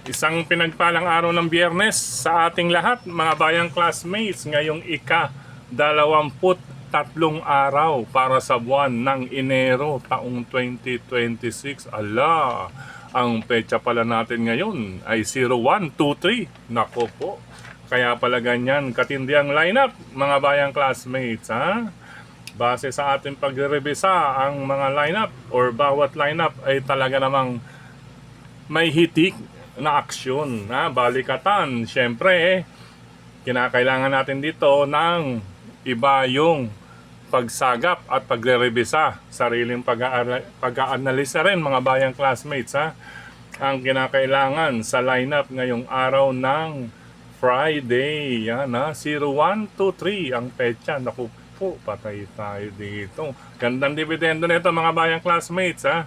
Isang pinagpalang araw ng Biyernes sa ating lahat, mga bayang classmates, ngayong ika-23 araw para sa buwan ng Enero taong 2026. Ala, ang petsa pala natin ngayon ay 0123. Nako po, kaya pala ganyan katindi ang lineup, mga bayang classmates, ha? Base sa ating pagre-revisa, ang mga lineup or bawat lineup ay talaga namang may hitik na aksyon, na balikatan. Siyempre, kinakailangan natin dito ng iba yung pagsagap at pagre-revisa, sariling pag-aanalisa rin, mga bayang classmates, ha. Ang kinakailangan sa lineup ngayong araw ng Friday, yan, ha, 0123 ang petsa. Naku po, patay tayo dito. Gandang dividendo nito, mga bayang classmates, ha.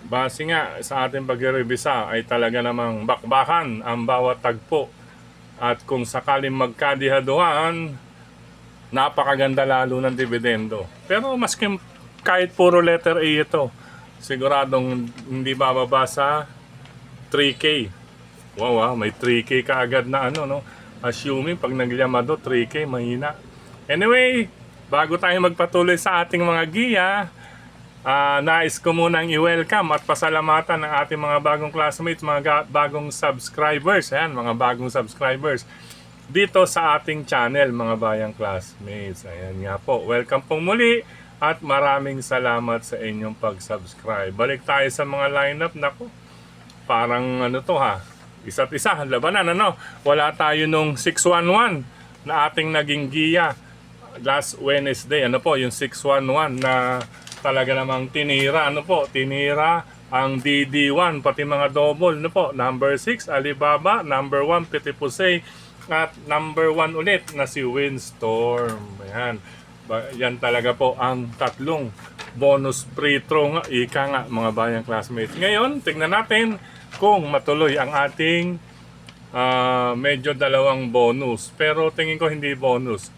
Base nga sa ating pagre-revisa ay talaga namang bakbakan ang bawat tagpo. At kung sakaling magkadihaduhan, napakaganda lalo ng dividendo. Pero maski kahit puro letter A ito, siguradong hindi bababa sa 3K. Wow, may 3K kaagad na ano, no? Assuming pag nagyamado, 3K, mahina. Anyway, bago tayo magpatuloy sa ating mga giya, nais ko munang i-welcome at pasalamatan ng ating mga bagong classmates, mga bagong subscribers. Ayan, mga bagong subscribers dito sa ating channel, mga bayang classmates. Ayan nga po, welcome pong muli at maraming salamat sa inyong pag-subscribe. Balik tayo sa mga lineup. Nako, parang ano to, ha, isa't isa, labanan, ano? Wala tayo nung 611 na ating naging giya last Wednesday. Ano po, yung 611 na talaga namang tinira, ano po, tinira ang DD1, pati mga double, ano po, number 6, Alibaba, number 1, Petit Posay, at number 1 ulit na si Windstorm. Ayan, yan talaga po ang tatlong bonus free throw nga, ika nga, mga bayang classmates. Ngayon, tignan natin kung matuloy ang ating medyo dalawang bonus, pero tingin ko hindi bonus,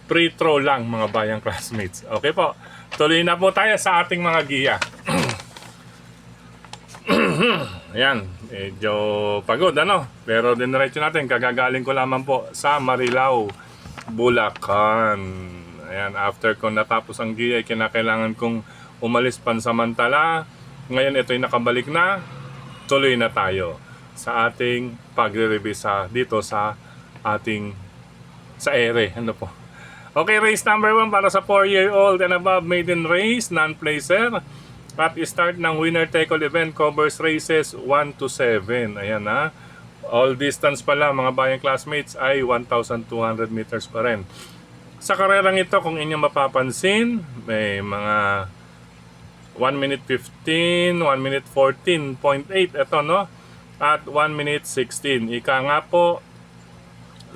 free throw lang, mga bayang classmates. Okay po, tuloy na po tayo sa ating mga giya. Ayan, medyo pagod, ano? Pero diniretso natin, kagagaling ko lamang po sa Marilao, Bulacan. Ayan, after ko natapos ang giya, kinakailangan kong umalis pansamantala. Ngayon ito'y nakabalik na, tuloy na tayo sa ating pagre-revisa dito sa ating sa ere. Ano po? Okay, race number 1 para sa 4-year-old and above maiden race, non-placer. At start ng winner take all event covers races 1 to 7. Ayan, ha. All distance pala, mga bayang classmates, ay 1,200 meters pa rin. Sa karerang ito, kung inyong mapapansin, may mga 1 minute 15, 1 minute 14.8 ito, no? At 1 minute 16. Ika nga po,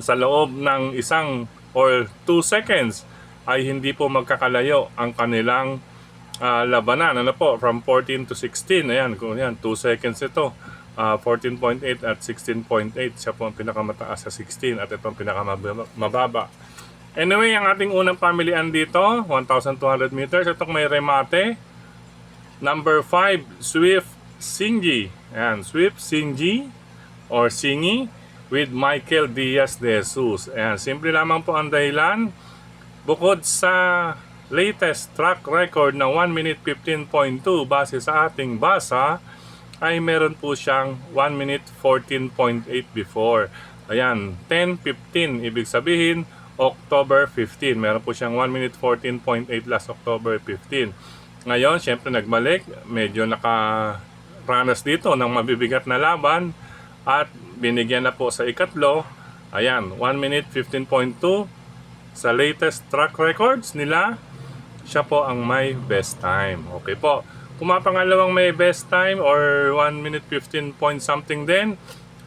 sa loob ng isang or 2 seconds ay hindi po magkakalayo ang kanilang labanan. Ano po, from 14 to 16. Ayan, kung yan, 2 seconds ito. 14.8 at 16.8. Siya po ang pinakamataas sa 16 at ito ang pinakamababa. Anyway, ang ating unang pamilian dito, 1,200 meters. Itong may remate. Number 5, Swift Singi. Ayan, Swift Singi or Singi with Michael Diaz de Jesus. Ayan, simple lamang po ang dahilan. Bukod sa latest track record na 1 minute 15.2 base sa ating basa, ay meron po siyang 1 minute 14.8 before. Ayan, 10:15, ibig sabihin October 15. Meron po siyang 1 minute 14.8 last October 15. Ngayon, syempre nagbalik, medyo nakaranas dito ng mabibigat na laban at binigyan na po sa ikatlo. Ayan, 1 minute 15.2 sa latest track records nila. Siya po ang may best time. Okay po. Kung mapangalawang may best time or 1 minute 15 point something din,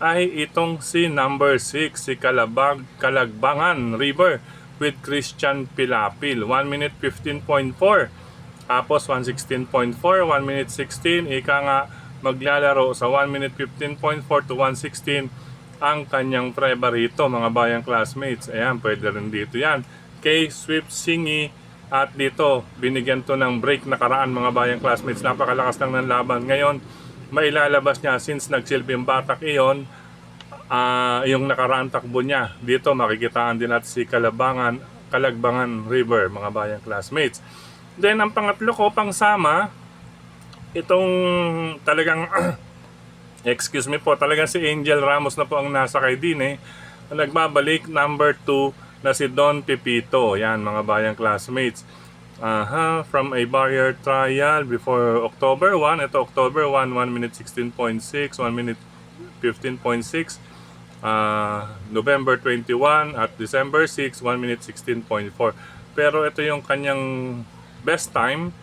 ay itong si number 6, si Kalagbangan River with Christian Pilapil. 1 minute 15.4. Tapos 116.4, 1 minute 16. Ika nga maglalaro sa 1 minute 15.4 to 116 ang kanyang preba rito, mga bayang classmates. Ayan, pwede rin dito yan. Kay Swift Singi. At dito, binigyan to ng break nakaraan, mga bayang classmates. Napakalakas lang ng laban. Ngayon, mailalabas niya since nagsilbing batak iyon, yung nakaraang takbo niya. Dito makikitaan din natin si Kalagbangan River, mga bayang classmates. Then ang pangatlo ko pangsama, itong talagang excuse me po, talagang si Angel Ramos na po ang nasakay din nagbabalik number 2 na si Don Pepito. Yan mga bayang classmates. From a barrier trial before October 1, ito October 1, 1 minute 16.6, 1 minute 15.6, November 21 at December 6, 1 minute 16.4. Pero ito yung kanyang best time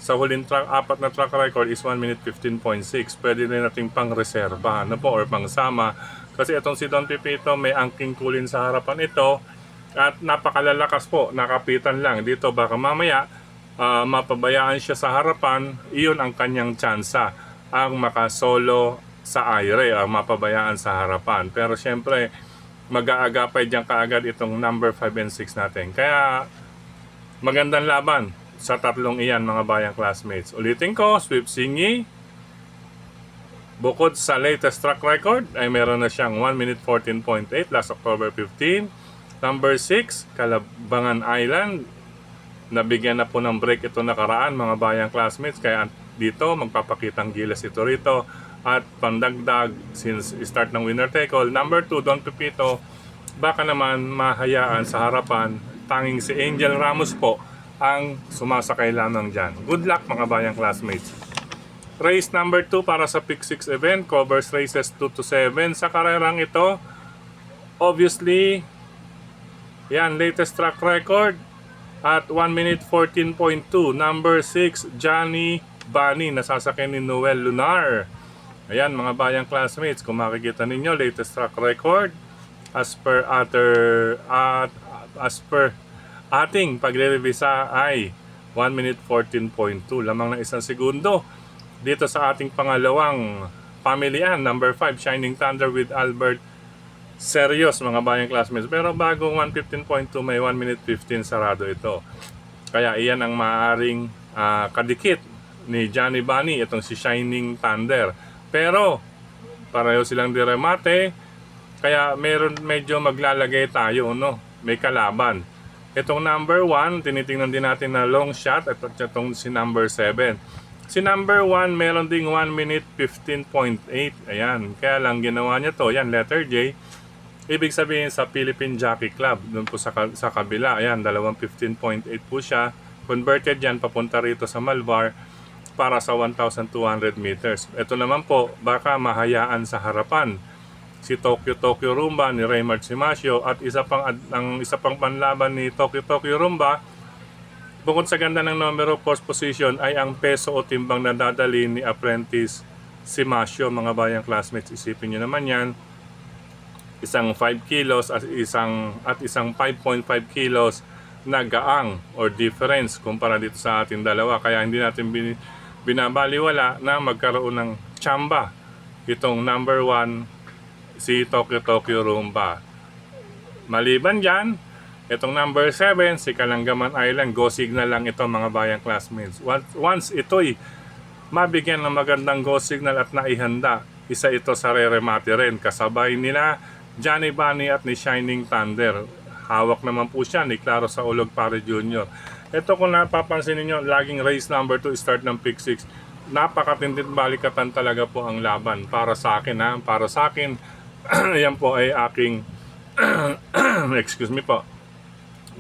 sa huling apat na track record is 1 minute 15.6. Pwede rin nating pang-reserva or pangsama. Kasi itong si Don Pepito may angking kulin sa harapan ito at napakalalakas po, nakapitan lang. Dito baka mamaya mapabayaan siya sa harapan, iyon ang kanyang tsansa, ang makasolo sa aire, ang mapabayaan sa harapan. Pero syempre, mag-aagapay dyan kaagad itong number 5 and 6 natin. Kaya magandang laban sa tatlong iyan mga bayang classmates. Ulitin ko, Sweep Singi, bukod sa latest track record, ay meron na siyang 1 minute 14.8 last October 15. Number 6, Kalabbangan Island. Nabigyan na po ng break ito nakaraan mga bayang classmates. Kaya dito magpapakitang gilas ito rito. At pandagdag since start ng winner take all. Number 2, Don Pepito. Baka naman mahayaan sa harapan. Tanging si Angel Ramos po ang sumasakay lamang dyan. Good luck mga bayang classmates. Race number 2 para sa Pick 6 event. Covers races 2 to 7. Sa karerang ito, obviously, yan, latest track record at 1 minute 14.2. Number 6, Johnny Bani, nasasakyan ni Noel Lunar. Ayan mga bayang classmates, kung makikita ninyo, latest track record as per ating pagre-revisa ay 1 minute 14.2. Lamang ng isang segundo. Dito sa ating pangalawang pamilihan, number 5, Shining Thunder with Albert Serios mga bayang classmates. Pero bago 1:15.2 may 1 minute 15 sarado ito. Kaya iyan ang maaaring kadikit ni Johnny Bani, itong si Shining Thunder. Pero pareho silang diremate, kaya meron medyo maglalagay tayo, may kalaban. Itong number 1, tinitingnan din natin na long shot at itong si number 7. Si number 1 meron ding 1 minute 15.8. Ayan, kaya lang ginawa niya to, yan letter J. Ibig sabihin sa Philippine Jockey Club, doon po sa kabila, ayan, 15.8 po siya. Converted yan, papunta rito sa Malvar para sa 1,200 meters. Ito naman po, baka mahayaan sa harapan. Si Tokyo Rumba ni Raymart Simasio at isa pang panlaban ni Tokyo Rumba, bukod sa ganda ng numero post position, ay ang peso o timbang na dadali ni Apprentice Simasio, mga bayang classmates. Isipin nyo naman yan, isang 5 kilos at isang 5.5 kilos na gaang or difference kumpara dito sa ating dalawa. Kaya hindi natin binabaliwala na magkaroon ng tsamba itong number 1 si Tokyo Rumba. Maliban dyan, itong number 7 si Kalanggaman Island, go signal lang ito mga bayang classmates. Once ito'y mabigyan ng magandang go signal at naihanda, isa ito sa re-remate rin, kasabay nila Johnny Bani at ni Shining Thunder. Hawak naman po siya ni Claro Saulog Pare Jr. Ito kung napapansin niyo, laging race number 2 start ng Pick 6. Napakatindit balikatan talaga po ang laban para sa akin para sa akin. Yan po ay aking excuse me po,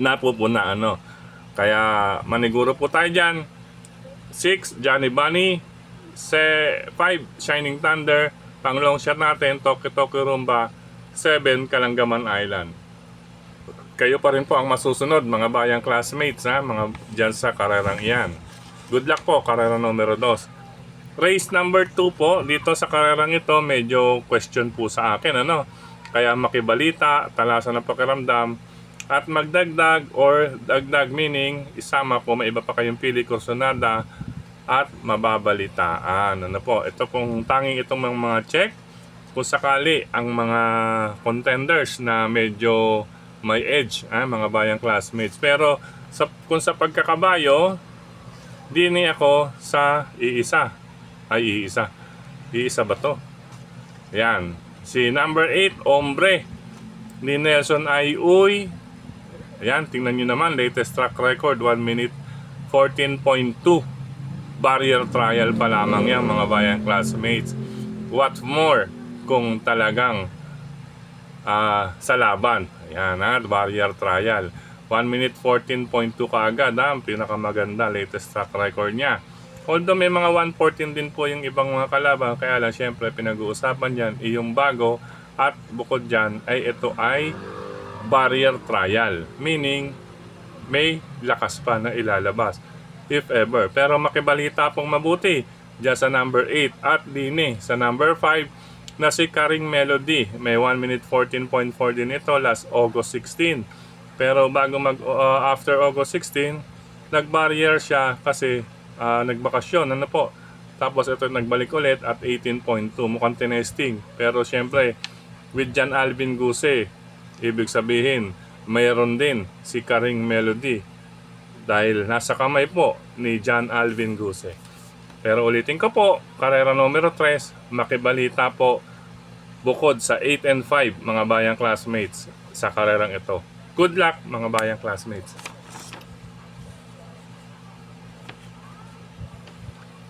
napupuna Kaya maniguro po tayo dyan. 6 Johnny Bani, 5 Shining Thunder, pang long shot natin Tokyo Rumba, 7 Kalanggaman Island. Kayo pa rin po ang masusunod mga bayang classmates mga dyan sa karerang iyan. Good luck po, karera numero 2. Race number 2 po, dito sa karerang ito medyo question po sa akin Kaya makibalita, talasan ng pakiramdam at magdagdag or dagdag meaning isama po, may iba pa kayong pili kursonada at mababalitaan. Ito pong tanging itong mga check kung sakali ang mga contenders na medyo may edge, mga bayang classmates. Pero kung sa pagkakabayo, dini ako sa iisa. Iisa ba to? Yan. Si number 8, Ombre, ni Nelson Ayuy. Ayan, tingnan nyo naman, latest track record, 1 minute 14.2. Barrier trial pa lamang yan, mga bayan classmates. What more kung talagang sa laban. Ayan, barrier trial. 1 minute 14.2 kaagad, ang pinakamaganda latest track record niya. Although may mga 114 din po yung ibang mga kalaban, kaya lang syempre pinag-uusapan dyan yung bago, at bukod dyan ay ito ay barrier trial, meaning may lakas pa na ilalabas if ever. Pero makibalita pong mabuti dyan sa number 8 at dini sa number 5 na si Karing Melody. May 1 minute 14.4 din ito last August 16. Pero bago after August 16, nag-barrier siya kasi nagbakasyon, ano po. Tapos ito nagbalik ulit at 18.2, mukhang tinesting. Pero syempre, with John Alvin Guse, ibig sabihin, mayroon din si Karing Melody dahil nasa kamay po ni John Alvin Guse. Pero ulitin ko po, karera numero 3, makibalita po bukod sa 8 and 5, mga bayang classmates, sa karerang ito. Good luck, mga bayang classmates.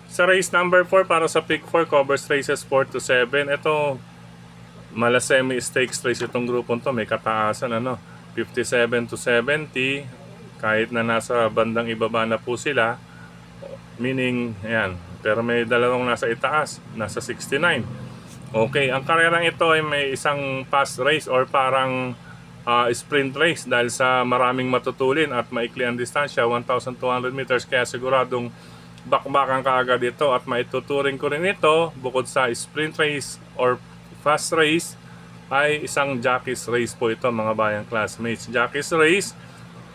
Sa race number 4, para sa pick 4, covers races 4 to 7. Ito, Malasemi Stakes race itong grupong to. May kataasan, 57 to 70. Kahit na nasa bandang ibaba na po sila. Meaning, ayan. Pero may dalawang nasa itaas. Nasa 69. Okay, ang karerang ito ay may isang fast race or parang sprint race dahil sa maraming matutulin at maikli ang distansya, 1,200 meters. Kaya siguradong bakbakan kaagad ito at maituturing ko rin ito bukod sa sprint race or fast race ay isang jockey's race po ito, mga bayang classmates. Jockey's race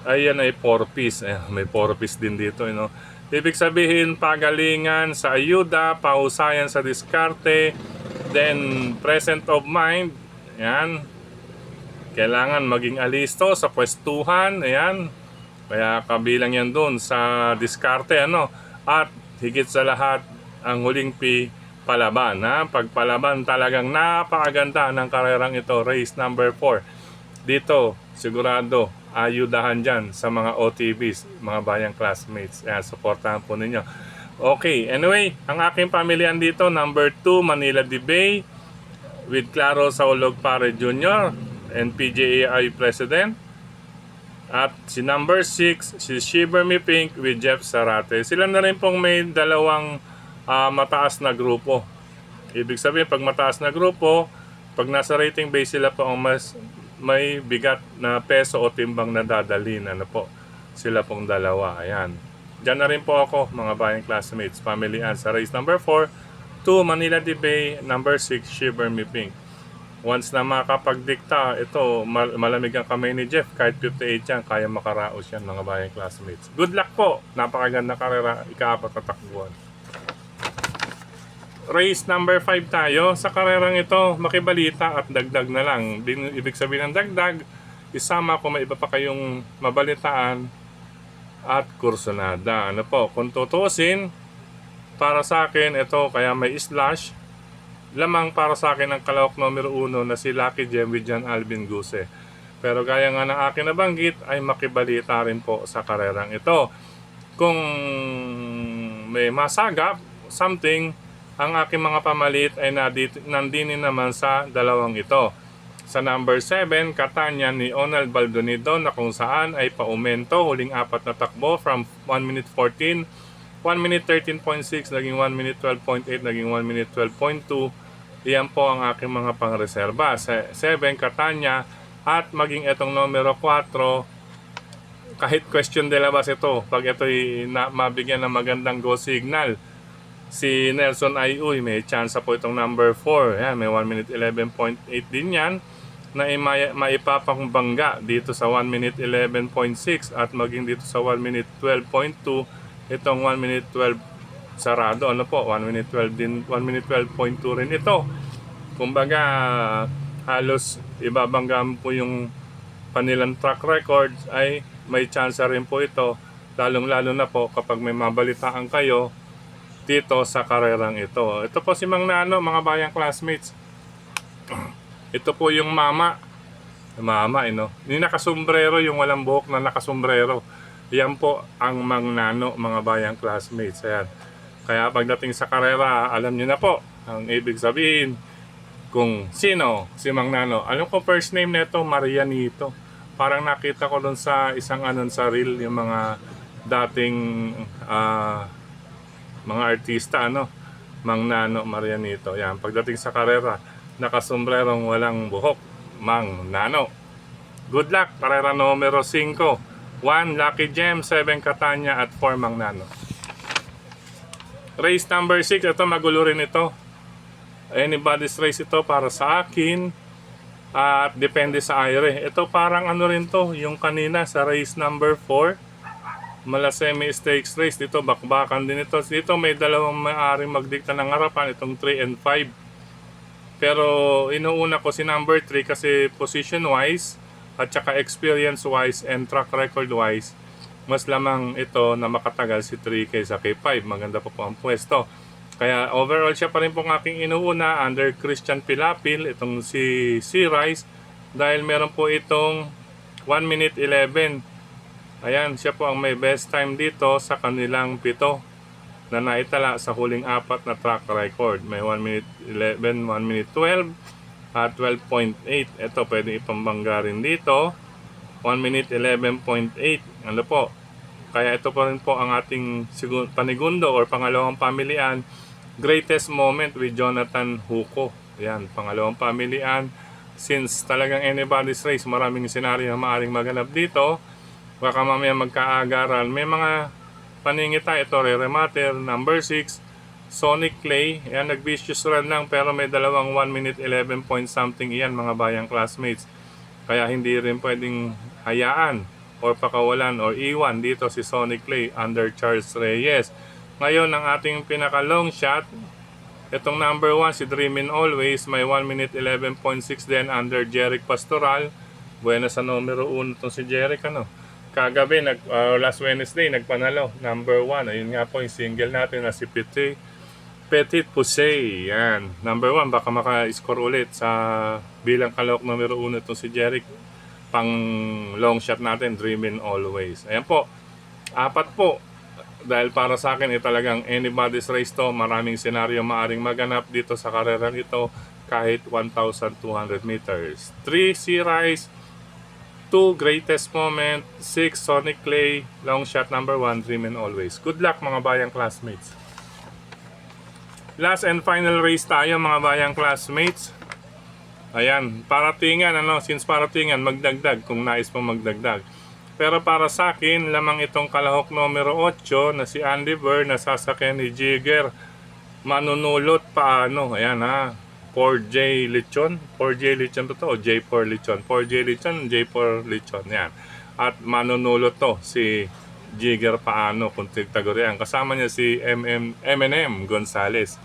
ay yan ay 4-piece. May 4-piece din dito, Ibig sabihin, pagalingan sa ayuda, pahusayan sa diskarte, then present of mind. Yan. Kailangan maging alisto sa pwestuhan. Ayan. Kaya kabilang yan doon sa diskarte, At higit sa lahat, ang huling palaban. Pagpalaban talagang napakaganda ng karerang ito, race number 4. Dito, sigurado, ayudahan dyan sa mga OTVs, mga bayang classmates. Ayan, supportahan po ninyo. Okay, anyway, ang aking pamilyan dito, number 2, Manila de Bay, with Claro Saulog Pare Jr. and PJAI President. At si number 6, si Shiver Me Pink with Jeff Sarate. Sila na rin pong may dalawang mataas na grupo. Ibig sabihin, pag mataas na grupo, pag nasa rating base sila po ang mas may bigat na peso o timbang na dadalhin. Sila pong dalawa. Ayan. Diyan na rin po ako, mga bayang classmates, pamilyan sa race number 4, 2 Manila de Bay, number 6 Shiver Me Pink. Once na makapagdikta, ito, malamig ang kamay ni Jeff. Kahit 58 yan, kaya makaraos yan, mga bayang classmates. Good luck po! Napakaganda karera, ika-4 na takbuhan. Race number 5 tayo. Sa karerang ito, makibalita at dagdag na lang. Ibig sabihin ng dagdag, isama kung may iba pa kayong mabalitaan at kursunada. Kung tutusin, para sa akin, ito, kaya may slash, lamang para sa akin ang kalawak numero 1 na si Lucky Gem with John Alvin Guse. Pero gaya nga ng akin nabanggit ay makibalita rin po sa karerang ito. Kung may masagap, something, ang aking mga pamalit ay nandinin naman sa dalawang ito. Sa number 7, Catania ni Onald Baldonido na kung saan ay paumento, huling 4 na takbo from 1 minute 14, 1 minute 13.6, naging 1 minute 12.8, naging 1 minute 12.2. Iyan po ang aking mga pangreserba. 7, Catania, at maging itong numero 4, kahit question de la base ito, pag ito'y mabigyan ng magandang go signal, si Nelson Ayuy, may chance po itong number 4. Yan, may 1 minute 11.8 din yan, na maipapakbangga dito sa 1 minute 11.6 at maging dito sa 1 minute 12.2, itong 1 minute 12 sarado, 1 minute 12 din, 1 minute 12.2 rin ito. Kumbaga, halos ibabangga po yung kanilang track records, ay may chance rin po ito, lalong lalo na po kapag may mabalitaan kayo dito sa karerang ito. Ito po si Mang Nano, mga bayang classmates. Ito po yung mama. Mama, no? Yung nakasombrero, yung walang buhok na nakasombrero. Yan po ang Mang Nano, mga bayang classmates. Ayan. Kaya pagdating sa karera, alam niyo na po ang ibig sabihin kung sino si Mang Nano. Alam ko first name nito, Marianito. Parang nakita ko doon sa isang anon sa reel, yung mga dating mga artista, ano, Mang Nano Marianito. Yan, pagdating sa karera, nakasombrerong walang buhok, Mang Nano. Good luck, karera numero 5. 1 Lucky Gem, 7 Catania at 4 Mang Nano. Race number 6, ito magulo rin ito. Anybody's race ito para sa akin. At depende sa aire. Ito parang ano rin to, yung kanina sa race number 4. Malasemi Stakes Race. Dito bakbakan din ito. Dito may dalawang maaaring magdikta ng harapan. Itong 3 and 5. Pero inuuna ko si number 3 kasi position wise at saka experience wise and track record wise, mas lamang ito na makatagal si 3 kaysa kay 5. Maganda po ang pwesto. Kaya overall siya pa rin pong aking inuuna under Christian Pilapil, itong si Rice, dahil meron po itong 1 minute 11. Ayan, siya po ang may best time dito sa kanilang 7 na naitala sa huling 4 na track record. May 1 minute 11, 1 minute 12 at 12.8. Ito pwede ipambangga rin dito. 1 minute 11.8. Ano po? Kaya ito pa rin po ang ating panigundo or pangalawang pamilian. Greatest moment with Jonathan Huco. Yan, pangalawang pamilian. Since talagang anybody's race, maraming senaryo na maaaring maganap dito. Baka mamaya magkaagaran. May mga paningita. Ito, Rere Mater, number 6. Sonic Clay. Yan, nag-vicious run lang pero may dalawang 1 minute 11 point something. Yan, mga bayang classmates. Kaya hindi rin pwedeng hayaan or pakawalan or iwan dito si Sonic Clay under Charles Reyes. Ngayon, ang ating pinaka long shot, itong number 1 si Dreamin' Always, may 1 minute 11.6 din under Jeric Pastoral. Buena sa numero 1 itong si Jeric, ano. Kagabi, last Wednesday, nagpanalo, number 1. Ayun nga po yung single natin na si Petit Poussey. Yan, number 1, baka maka-score ulit sa bilang kalawak numero 1 itong si Jeric. Pang long shot natin, Dreamin' Always. Ayan po, 4 po. Dahil para sa akin, talagang anybody's race to. Maraming senaryo maaring maganap dito sa karerang ito kahit 1,200 meters. 3 Sea Rice, 2 Greatest Moment, 6 Sonic Clay, long shot number 1, Dreamin' Always. Good luck mga bayang classmates. Last and final race tayo mga bayang classmates. Ayan, paratingan, since paratingan, magdagdag kung nais mo magdagdag. Pero para sa akin, lamang itong kalahok numero 8 na si Andy Burr na sasakyan ni Jigger. Manunulot paano? Ayan 4J Lechon. 4J Lechon to o J4 Lechon. 4J Lechon, J4 Lechon. Yan. At manunulot to si Jigger paano kung tigtagurian. Kasama niya si M&M Gonzales.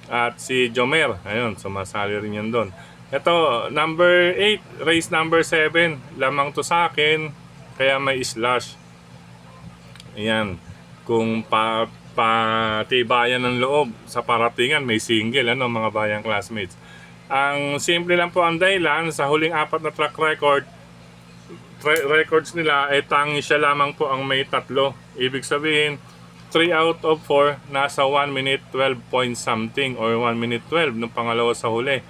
At si Jomer. Ayun, sumasali rin yan doon. Ito, number 8, race number 7. Lamang to sa akin. Kaya may slash. Ayan. Kung patibayan ng loob sa paratingan, may single, mga bayang classmates. Ang simple lang po ang dahilan, sa huling 4 na track records nila, tangi siya lamang po ang may 3. Ibig sabihin, 3 out of 4 nasa 1 minute 12 point something or 1 minute 12 nung pangalawa sa huli.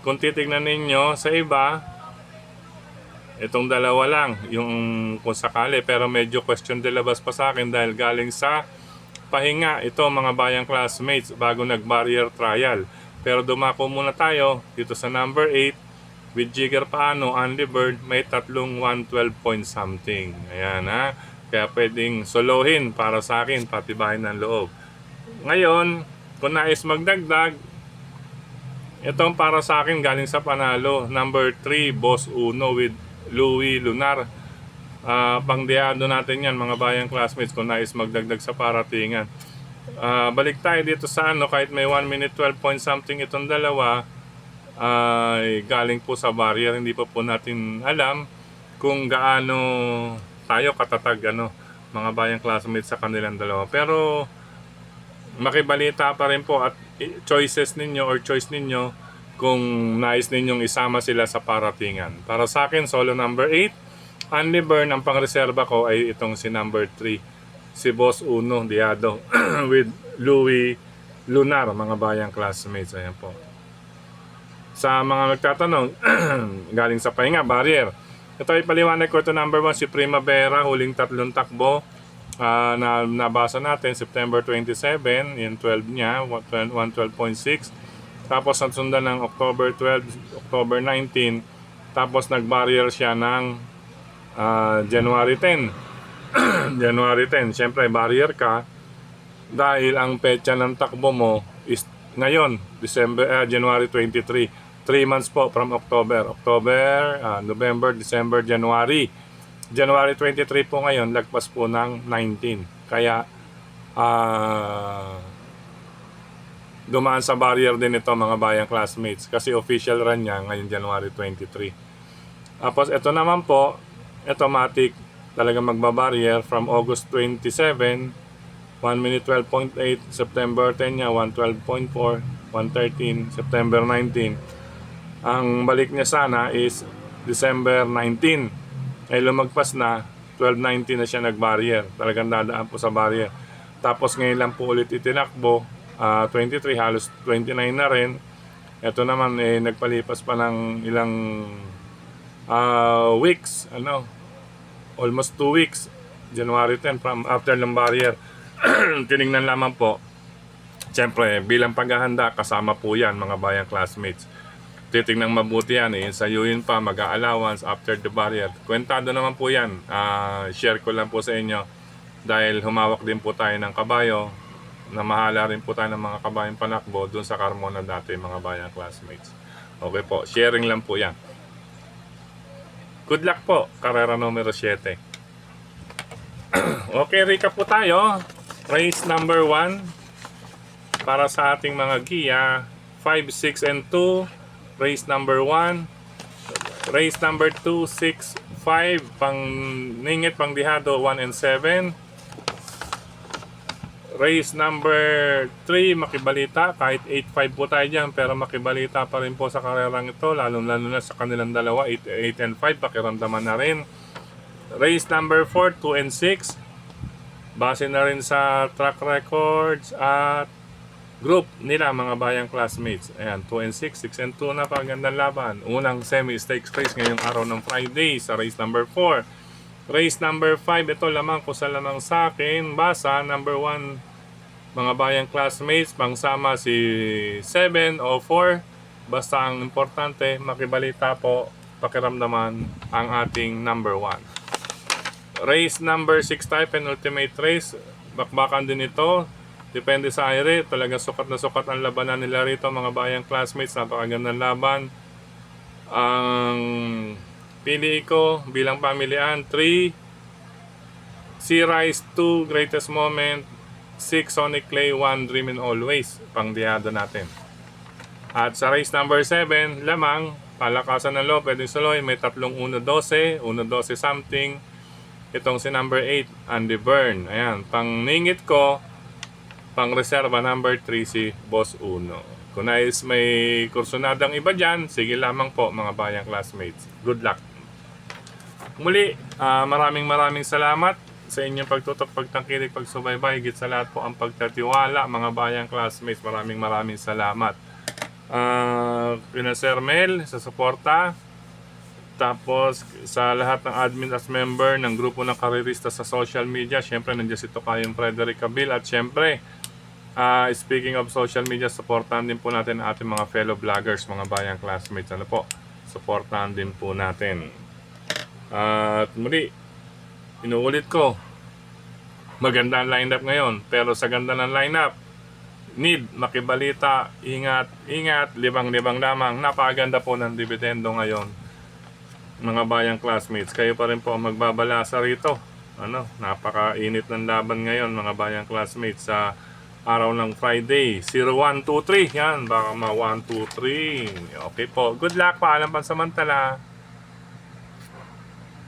Kung titignan ninyo sa iba, itong dalawa lang, yung kung sakali, pero medyo question de labas pa sa akin dahil galing sa pahinga ito mga bayang classmates bago nag-barrier trial. Pero dumako muna tayo dito sa number 8 with Jigger paano, Andy Bird, may 3 112 point something. Ayan kaya pwedeng solohin para sa akin, patibahin ng loob. Ngayon, kung nais magdagdag, itong para sa akin galing sa panalo, number 3, Boss Uno with Louis Lunar. Pangdiado natin yan mga bayang classmates kung nais magdagdag sa paratingan. Balik tayo dito sa kahit may 1 minute 12 point something itong dalawa, galing po sa barrier. Hindi pa po natin alam kung gaano tayo katatag mga bayang classmates sa kanilang dalawa. Pero makibalita pa rin po at choices ninyo or choice ninyo kung nais ninyong isama sila sa paratingan. Para sa akin, solo number 8, Andy Byrne, ang pangreserba ko ay itong si number 3, si Boss Uno Diado with Louis Lunar, mga bayang classmates. Ayan po. Sa mga nagtatanong, galing sa pahinga, barrier. Ito ay paliwanag ko ito number 1, si Primavera, huling 3 takbo. Na nabasa natin September 27, yung 12 niya, 112.6. Tapos sundan ng October 12, October 19. Tapos nag-barrier siya ng January 10. January 10, syempre barrier ka dahil ang petsa ng takbo mo is ngayon, January 23. 3 months po from October, November, December, January. January 23 po ngayon, lagpas po ng 19. Kaya dumaan sa barrier din ito, mga bayang classmates, kasi official run niya ngayon January 23. Tapos ito naman po, automatic talaga magbabarrier from August 27, 1 minute 12.8, September 10 niya 112.4, 113, September 19. Ang balik niya sana is December 19. Ay lumagpas na, 12.19 na siya nag-barrier. Talagang dadaan po sa barrier. Tapos ngayon lang po ulit itinakbo, 23, halos 29 na rin. Ito naman nagpalipas pa ng ilang weeks, almost 2 weeks, January 10 from after ng barrier. Tinignan lamang po. Siyempre, bilang paghahanda, kasama po yan, mga bayang classmates. Titignan mabuti yan sayuin pa, mag-allowance after the barrier. Kwentado naman po yan. Share ko lang po sa inyo dahil humawak din po tayo ng kabayo, na mahala rin po tayo ng mga kabayang panakbo dun sa Carmona dati, mga bayang classmates. Okay po, sharing lang po yan. Good luck po, karera numero 7. Okay, recap po tayo. Race number 1 para sa ating mga giya, 5, 6, and 2. Race number 1, race number 2, 6, 5, pang ningit, pang dihado, 1 and 7. Race number 3, makibalita, kahit 8-5 po tayo dyan, pero makibalita pa rin po sa karerang ito, lalo na sa kanilang dalawa, 8 and 5, pakiramdaman na rin. Race number 4, 2 and 6, base na rin sa track records at group nila, mga bayang classmates. Ayan, 2 and 6, 6 and 2 na, pagandang laban. Unang semi-stakes race ngayong araw ng Friday sa race number 4. Race number 5, ito lamang ko sa lamang sa akin. Basa, number 1, mga bayang classmates, pangsama si 7 o 4. Basta ang importante, makibalita po, pakiramdaman ang ating number 1. Race number 6 tayo, penultimate race. Bakbakan din ito. Depende sa aire, talaga sukat na sukat ang labanan nila rito, mga bayang classmates. Napakagandang laban. Ang pili ko bilang pamilihan, 3 Sea Rise, 2 Greatest Moment, 6 Sonic Clay, 1 Dream and Always, pangdiyado natin. At sa race number 7, lamang, palakasan ng loob, pwedeng saloy, may tatlong 1-12, 1-12 something. Itong si number 8, Andy Byrne. Ayan, pang ningit ko, pang reserva number 3, si Boss Uno. Kung nais may kursunadang iba dyan, sige lamang po, mga bayang classmates. Good luck. Muli, maraming salamat sa inyong pagtutok, pagtangkilik, pagsubaybay. Higit sa lahat po ang pagtatiwala, mga bayang classmates. Maraming salamat. Kina Sir Mel sa suporta. Tapos sa lahat ng admin as member ng grupo ng karerista sa social media. Siyempre nandiyan si Tokayong Frederick Cabil. At siyempre, speaking of social media, supportahan din po natin ang ating mga fellow vloggers, mga bayang classmates. Supportahan din po natin. At muli, inuulit ko, maganda ang lineup ngayon. Pero sa ganda ng lineup, need makibalita, ingat, libang-libang lamang. Napakaganda po ng dividendo ngayon, mga bayang classmates. Kayo pa rin po ang magbabalasa rito. Napakainit ng laban ngayon, mga bayang classmates, sa araw ng Friday. 0123, yan, baka ma 1, 2, 3. Okay po, good luck, paalam pansamantala.